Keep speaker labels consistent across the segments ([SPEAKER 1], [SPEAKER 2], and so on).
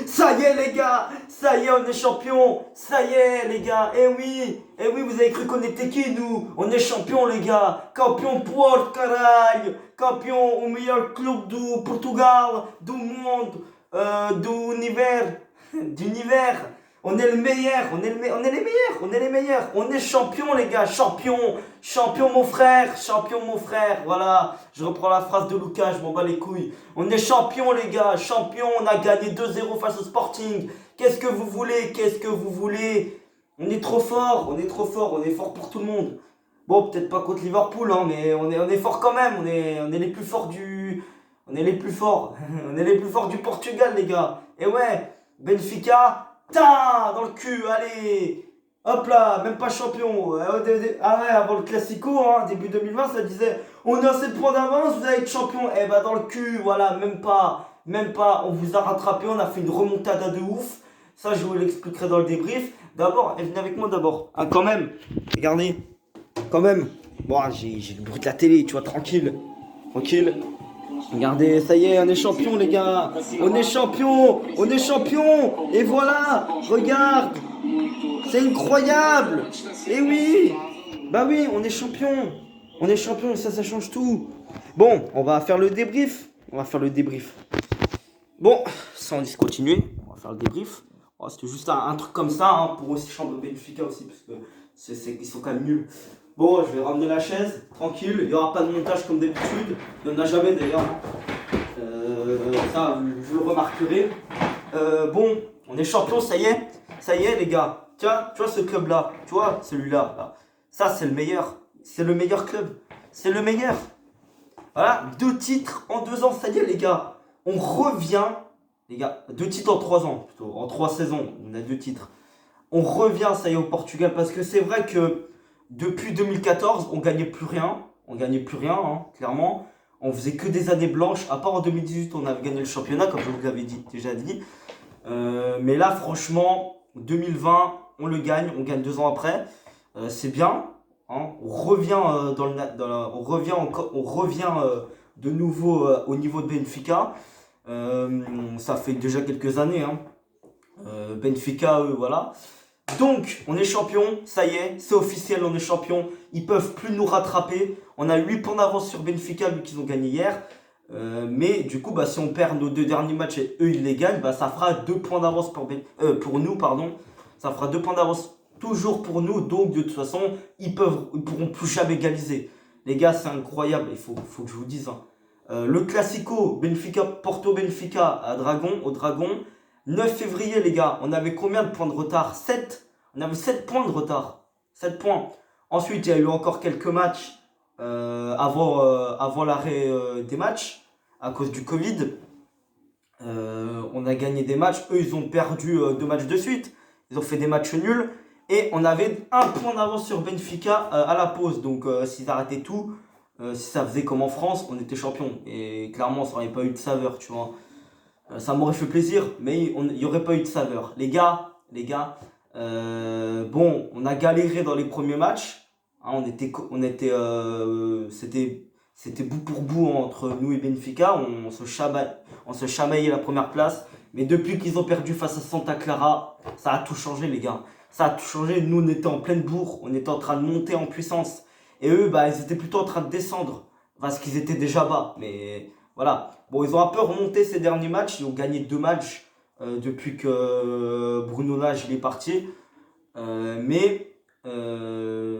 [SPEAKER 1] Ça y est les gars, ça y est on est champion, ça y est les gars, eh oui vous avez cru qu'on était qui nous? On est champion les gars, campion Porto caralho, campion au meilleur club du Portugal, du monde, d'univers. On est le meilleur, on est les meilleurs, on est les meilleurs. On est champion les gars, champion, champion mon frère, voilà. Je reprends la phrase de Lucas, je m'en bats les couilles. On est champion les gars, champion, on a gagné 2-0 face au Sporting. Qu'est-ce que vous voulez, qu'est-ce que vous voulez? On est trop fort, on est trop fort, on est fort pour tout le monde. Bon, peut-être pas contre Liverpool, hein, mais on est fort quand même, on est les plus forts du... On est les plus forts, on est les plus forts du Portugal les gars. Et ouais, Benfica... Dans le cul, allez. Hop là, même pas champion. Ah ouais, avant le Classico, hein, début 2020, ça disait on a 7 points d'avance, vous allez être champion. Eh bah dans le cul, voilà, même pas. On vous a rattrapé, on a fait une remontada de ouf. Ça, je vous l'expliquerai dans le débrief. D'abord, venez avec moi d'abord. Ah, quand même, regardez, quand même. Bon, j'ai le bruit de la télé, tu vois, tranquille. Tranquille. Regardez, ça y est, on est champion les gars. On est champion. Et voilà, regarde. C'est incroyable. Et oui. Bah oui, on est champion. On est champion, ça change tout. Bon, on va faire le débrief. Bon, sans discontinuer, on va faire le débrief. Oh, c'était juste un truc comme ça, hein, pour aussi chambre Benfica aussi, parce que ils sont quand même nuls. Bon, je vais ramener la chaise, tranquille, il n'y aura pas de montage comme d'habitude, il n'y en a jamais d'ailleurs. Ça, vous le remarquerez. Bon, on est champion, ça y est les gars. Tiens, tu vois ce club-là, tu vois celui-là, là. Ça c'est le meilleur club, c'est le meilleur. Voilà, 2 titres en 2 ans, ça y est les gars. On revient, les gars, 2 titres en 3 ans, plutôt, en 3 saisons, on a 2 titres. On revient, ça y est, au Portugal, parce que c'est vrai que depuis 2014, on gagnait plus rien, hein, clairement. On faisait que des années blanches, à part en 2018, on avait gagné le championnat, comme je vous l'avais déjà dit. Mais là, franchement, 2020, on le gagne, on gagne 2 ans après. C'est bien, hein. On revient, de nouveau au niveau de Benfica. Ça fait déjà quelques années, hein. Benfica, voilà. Donc, on est champion, ça y est, c'est officiel, on est champion. Ils peuvent plus nous rattraper. On a 8 points d'avance sur Benfica, vu qu'ils ont gagné hier. Mais du coup, si on perd nos 2 derniers matchs et eux, ils les gagnent, ça fera 2 points d'avance pour nous, pardon. Ça fera 2 points d'avance toujours pour nous. Donc, de toute façon, ils pourront plus jamais égaliser. Les gars, c'est incroyable, il faut que je vous dise. Hein. Le Classico, Porto-Benfica au Dragon. 9 février, les gars, on avait combien de points de retard? 7. On avait 7 points de retard. 7 points. Ensuite, il y a eu encore quelques matchs avant l'arrêt des matchs à cause du Covid. On a gagné des matchs. Eux, ils ont perdu 2 matchs de suite. Ils ont fait des matchs nuls. Et on avait 1 point d'avance sur Benfica à la pause. Donc, s'ils arrêtaient tout, si ça faisait comme en France, on était champion. Et clairement, ça n'aurait pas eu de saveur, tu vois. Ça m'aurait fait plaisir, mais il n'y aurait pas eu de saveur. Les gars, bon, on a galéré dans les premiers matchs. Hein, c'était bout pour bout entre nous et Benfica. On se chamaillait la première place. Mais depuis qu'ils ont perdu face à Santa Clara, ça a tout changé, les gars. Ça a tout changé. Nous, on était en pleine bourre. On était en train de monter en puissance. Et eux, ils étaient plutôt en train de descendre. Parce qu'ils étaient déjà bas. Mais voilà. Bon, ils ont un peu remonté ces derniers matchs. Ils ont gagné 2 matchs depuis que Bruno Lage est parti. Mais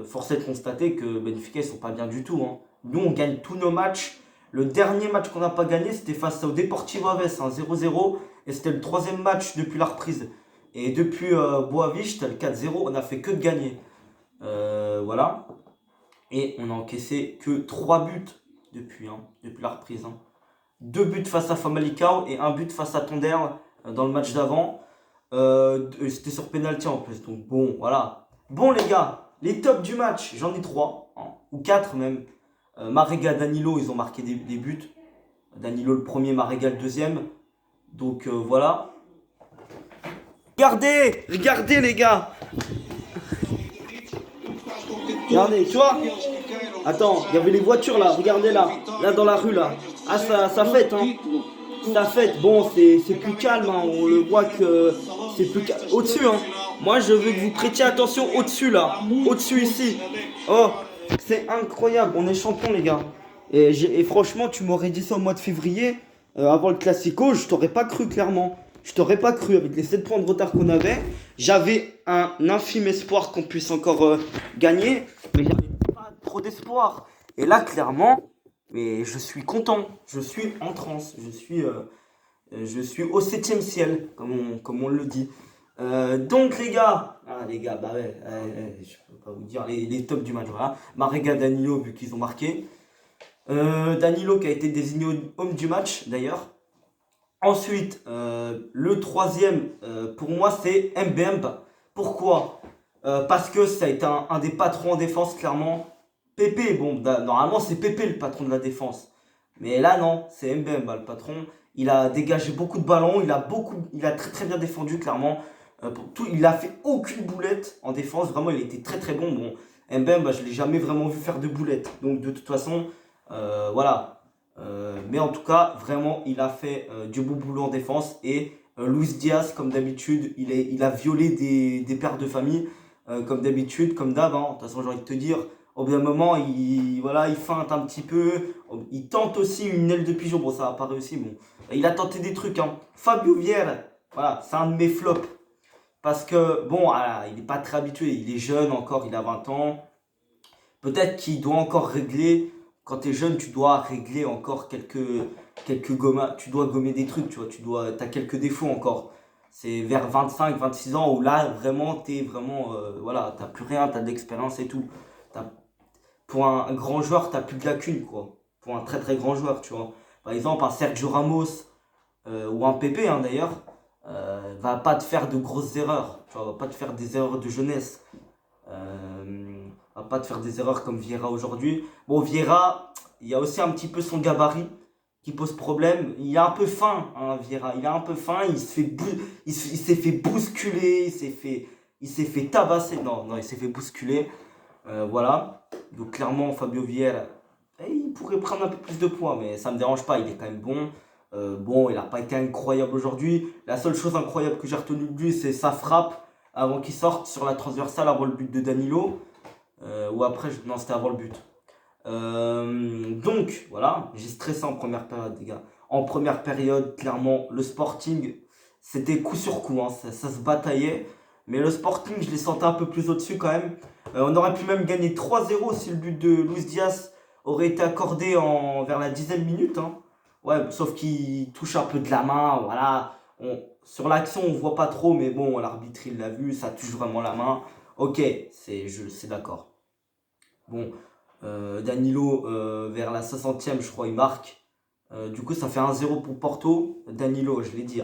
[SPEAKER 1] force est de constater que Benfica, ils sont pas bien du tout. Hein. Nous, on gagne tous nos matchs. Le dernier match qu'on n'a pas gagné, c'était face au Deportivo Aves, 0-0. Et c'était le 3e match depuis la reprise. Et depuis Boavista, le 4-0, on n'a fait que de gagner. Voilà. Et on a encaissé que 3 buts depuis la reprise. Hein. 2 buts face à Famalicão et 1 but face à Tonder dans le match d'avant. C'était sur penalty en plus. Donc bon, voilà. Bon les gars, les tops du match, j'en ai 3, hein, ou 4 même. Marega, Danilo, ils ont marqué des buts. Danilo le premier, Marega le deuxième. Donc voilà. Regardez les gars. Regardez, tu vois. Attends, il y avait les voitures là, regardez là dans la rue là. Ah ça fête hein. Ça fait, bon, c'est plus calme, hein, on le voit que c'est plus calme. Au-dessus, hein. Moi, je veux que vous prêtiez attention au-dessus, là. Au-dessus, ici. Oh, c'est incroyable. On est champion, les gars. Et franchement, tu m'aurais dit ça au mois de février, avant le Classico, je t'aurais pas cru, clairement. Je t'aurais pas cru avec les 7 points de retard qu'on avait. J'avais un infime espoir qu'on puisse encore gagner, mais j'avais pas trop d'espoir. Et là, clairement, mais je suis content. Je suis en transe. Je suis au septième ciel, comme on le dit. Donc les gars, bah ouais, je peux pas vous dire les tops du match, voilà. Marega, Danilo, vu qu'ils ont marqué. Danilo qui a été désigné homme du match d'ailleurs. Ensuite, le troisième, pour moi, c'est Mbemba. Pourquoi? Parce que ça a été un des patrons en défense, clairement. Pépé, bon, normalement, c'est Pépé le patron de la défense. Mais là, non, c'est Mbemba le patron. Il a dégagé beaucoup de ballons, il a très très bien défendu, clairement. Pour tout, il a fait aucune boulette en défense, vraiment, il était très très bon. Bon, Mbemba, je l'ai jamais vraiment vu faire de boulettes. Donc, de toute façon, voilà. Mais en tout cas, vraiment, il a fait du beau boulot en défense. Et Luis Diaz, comme d'habitude, il a violé des pères de famille, comme d'habitude, comme d'hab. Hein. De toute façon, j'ai envie de te dire, au bout d'un moment, il feinte un petit peu. Il tente aussi une aile de pigeon. Bon, ça n'a pas réussi. Bon. Il a tenté des trucs. Hein. Fabio Vieira, voilà, c'est un de mes flops. Parce que, bon, voilà, il n'est pas très habitué. Il est jeune encore, il a 20 ans. Peut-être qu'il doit encore régler. Quand tu es jeune, tu dois régler encore quelques gommes. Tu dois gommer des trucs, tu vois. T'as quelques défauts encore. C'est vers 25, 26 ans où là, vraiment, t'es vraiment. Voilà, t'as plus rien, t'as de l'expérience et tout. T'as- pour un grand joueur, t'as plus de lacunes, quoi. Pour un très très grand joueur, tu vois. Par exemple, un Sergio Ramos ou un Pepe, hein, d'ailleurs, va pas te faire de grosses erreurs. Tu vois, va pas te faire des erreurs de jeunesse. Va pas te faire des erreurs comme Vieira aujourd'hui. Bon, Vieira, il y a aussi un petit peu son gabarit qui pose problème. Il est un peu fin, hein, Vieira. Il est un peu fin. Il s'est fait bousculer. Il s'est fait tabasser. Non, non, il s'est fait bousculer. Voilà. Donc clairement, Fabio Vieira, il pourrait prendre un peu plus de poids, mais ça me dérange pas. Il est quand même bon. Bon, il n'a pas été incroyable aujourd'hui. La seule chose incroyable que j'ai retenue de lui, c'est sa frappe avant qu'il sorte sur la transversale avant le but de Danilo. Ou après, non, c'était avant le but. Donc, voilà, j'ai stressé en première période, les gars. En première période, clairement, le Sporting, c'était coup sur coup, hein, ça se bataillait. Mais le Sporting, je les sentais un peu plus au-dessus quand même. On aurait pu même gagner 3-0 si le but de Luis Diaz aurait été accordé vers la 10e minute. Hein. Ouais, sauf qu'il touche un peu de la main, voilà. Sur l'action, on voit pas trop, mais bon, l'arbitre, il l'a vu, ça touche vraiment la main. Ok, c'est d'accord. Bon, Danilo, vers la 60e, je crois, il marque. Du coup, ça fait 1-0 pour Porto. Danilo, je l'ai dit.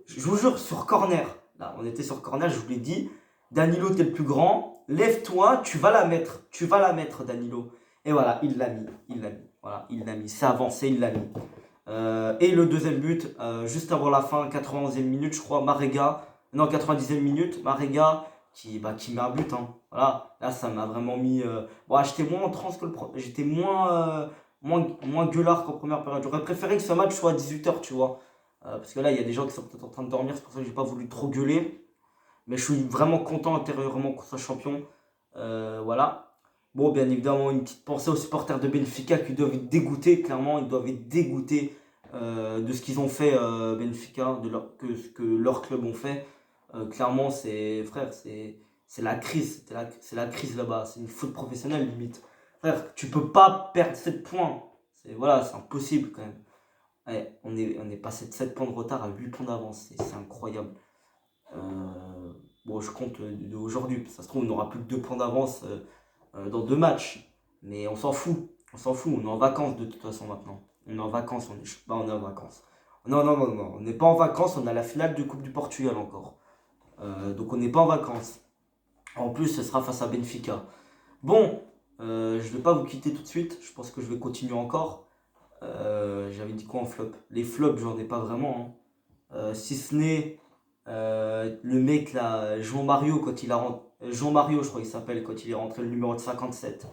[SPEAKER 1] Je vous jure, sur corner. Là, on était sur corner, je vous l'ai dit. Danilo, t'es le plus grand. Lève-toi, tu vas la mettre. Tu vas la mettre, Danilo. Et voilà, il l'a mis. Il l'a mis. Voilà, il l'a mis. C'est avancé, il l'a mis. Et le deuxième but, juste avant la fin, 91e minute, je crois, Marega. Non, 90e minute, Marega qui met un but. Hein. Voilà, là, ça m'a vraiment mis. Bon, j'étais moins en transe que j'étais moins gueulard qu'en première période. J'aurais préféré que ce match soit à 18h, tu vois. Parce que là, il y a des gens qui sont peut-être en train de dormir, c'est pour ça que j'ai pas voulu trop gueuler. Mais je suis vraiment content intérieurement qu'on soit champion. Voilà. Bon, bien évidemment, une petite pensée aux supporters de Benfica qui doivent être dégoûtés, clairement, ils doivent être dégoûtés de ce qu'ils ont fait, Benfica, ce que leur club ont fait. Clairement, frère, c'est la crise, c'est la crise là-bas, c'est une faute professionnelle limite. Frère, tu peux pas perdre 7 points, voilà, c'est impossible quand même. Ouais, on est passé de 7 points de retard à 8 points d'avance, c'est incroyable. Bon, je compte d'aujourd'hui, ça se trouve, on n'aura plus que 2 points d'avance dans 2 matchs. Mais on s'en fout. On s'en fout. On est en vacances de toute façon maintenant. On est en vacances. On est en vacances. Non, non, non, non. On n'est pas en vacances. On a la finale de Coupe du Portugal encore. Donc on n'est pas en vacances. En plus, ce sera face à Benfica. Bon, je ne vais pas vous quitter tout de suite. Je pense que je vais continuer encore. J'avais dit quoi en flop? Les flops, j'en ai pas vraiment. Hein. Si ce n'est le mec là, Jean-Mario, quand il a rentré. Jean-Mario, je crois qu'il s'appelle, quand il est rentré le numéro de 57.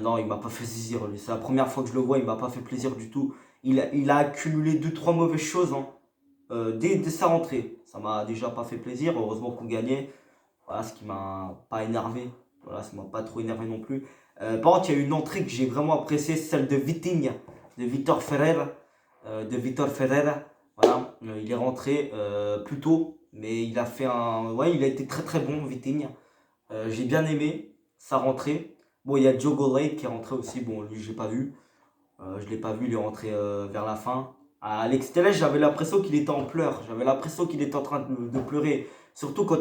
[SPEAKER 1] Non, il m'a pas fait plaisir. C'est la première fois que je le vois, il m'a pas fait plaisir du tout. il a accumulé 2-3 mauvaises choses hein, dès sa rentrée. Ça m'a déjà pas fait plaisir. Heureusement qu'on gagnait. Voilà, ce qui m'a pas énervé. Voilà, ça m'a pas trop énervé non plus. Par contre, il y a eu une entrée que j'ai vraiment appréciée, celle de Vitinha, de Vitor Ferreira. Voilà, il est rentré plus tôt, mais il a fait un. Ouais, il a été très très bon, Vitinha. J'ai bien aimé sa rentrée. Bon, il y a Diogo Leite qui est rentré aussi. Bon, lui, j'ai pas vu. Je l'ai pas vu, il est rentré vers la fin. À l'extérieur, j'avais l'impression qu'il était en pleurs. J'avais l'impression qu'il était en train de pleurer. Surtout quand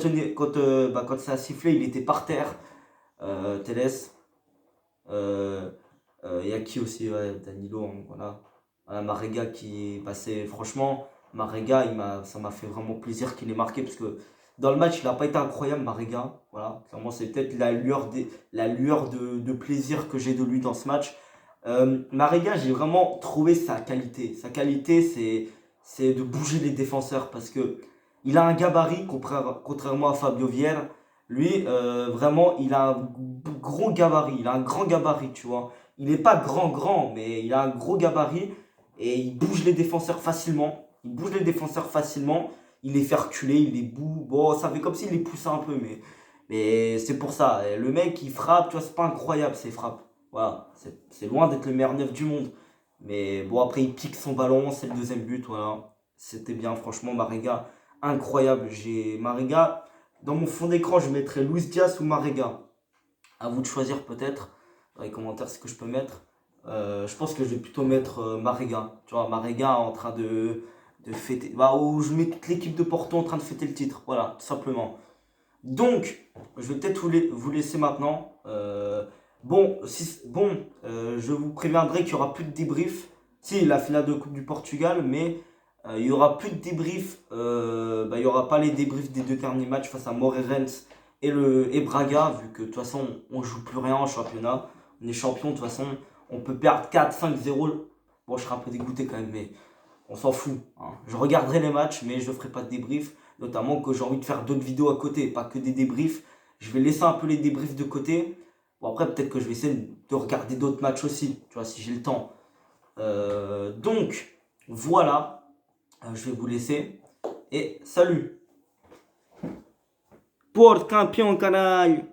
[SPEAKER 1] ça a sifflé, il était par terre. Teles. Il y a qui aussi ouais, Danilo, hein, voilà. Voilà, Marega qui est passé. Franchement, Marega, ça m'a fait vraiment plaisir qu'il ait marqué parce que dans le match, il n'a pas été incroyable, Marega. Voilà, clairement, c'est peut-être la lueur de plaisir que j'ai de lui dans ce match. Marega, j'ai vraiment trouvé sa qualité. Sa qualité, c'est de bouger les défenseurs parce que il a un gabarit, contrairement à Fabio Vieira. Lui, vraiment, il a un gros gabarit, il a un grand gabarit, tu vois. Il n'est pas grand, mais il a un gros gabarit et il bouge les défenseurs facilement. Il bouge les défenseurs facilement, il les fait reculer, il les boue. Bon, ça fait comme s'il les poussait un peu, mais c'est pour ça. Et le mec, il frappe, tu vois, c'est pas incroyable ses frappes. Voilà, c'est loin d'être le meilleur neuf du monde. Mais bon, après, il pique son ballon, c'est le deuxième but, voilà. C'était bien, franchement, Marega, incroyable. J'ai Marega, dans mon fond d'écran, je mettrais Luis Diaz ou Marega. À vous de choisir peut-être dans les commentaires ce que je peux mettre. Je pense que je vais plutôt mettre Marega. Tu vois, Marega en train de fêter. Bah, où je mets toute l'équipe de Porto en train de fêter le titre. Voilà, tout simplement. Donc, je vais peut-être vous laisser maintenant. Je vous préviendrai qu'il n'y aura plus de débrief. Si, la finale de Coupe du Portugal, mais il n'y aura plus de débrief. Il n'y aura pas les débriefs des deux derniers matchs face à Moreirense et Braga, vu que de toute façon, on joue plus rien en championnat. On est champion, de toute façon, on peut perdre 4-5-0. Bon, je serai un peu dégoûté quand même, mais on s'en fout. Hein. Je regarderai les matchs, mais je ne ferai pas de débrief. Notamment que j'ai envie de faire d'autres vidéos à côté, pas que des débriefs. Je vais laisser un peu les débriefs de côté. Bon, après, peut-être que je vais essayer de regarder d'autres matchs aussi, tu vois, si j'ai le temps. Donc, voilà. Je vais vous laisser. Et salut. Porte campion, canaille.